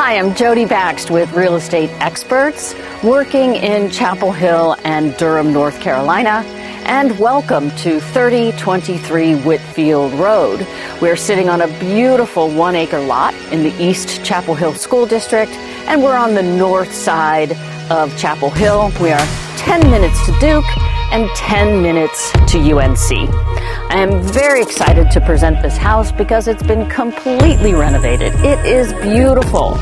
Hi, I'm Jodi Bakst with Real Estate Experts, working in Chapel Hill and Durham, North Carolina. And welcome to 3023 Whitfield Road. We're sitting on a beautiful 1-acre lot in the East Chapel Hill School District, and we're on the north side of Chapel Hill. We are 10 minutes to Duke and 10 minutes to UNC. I am very excited to present this house because it's been completely renovated. It is beautiful.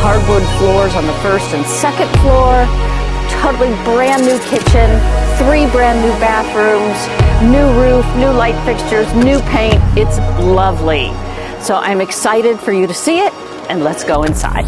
Hardwood floors on the first and second floor, totally brand new kitchen, 3 brand new bathrooms, new roof, new light fixtures, new paint. It's lovely. So I'm excited for you to see it, and let's go inside.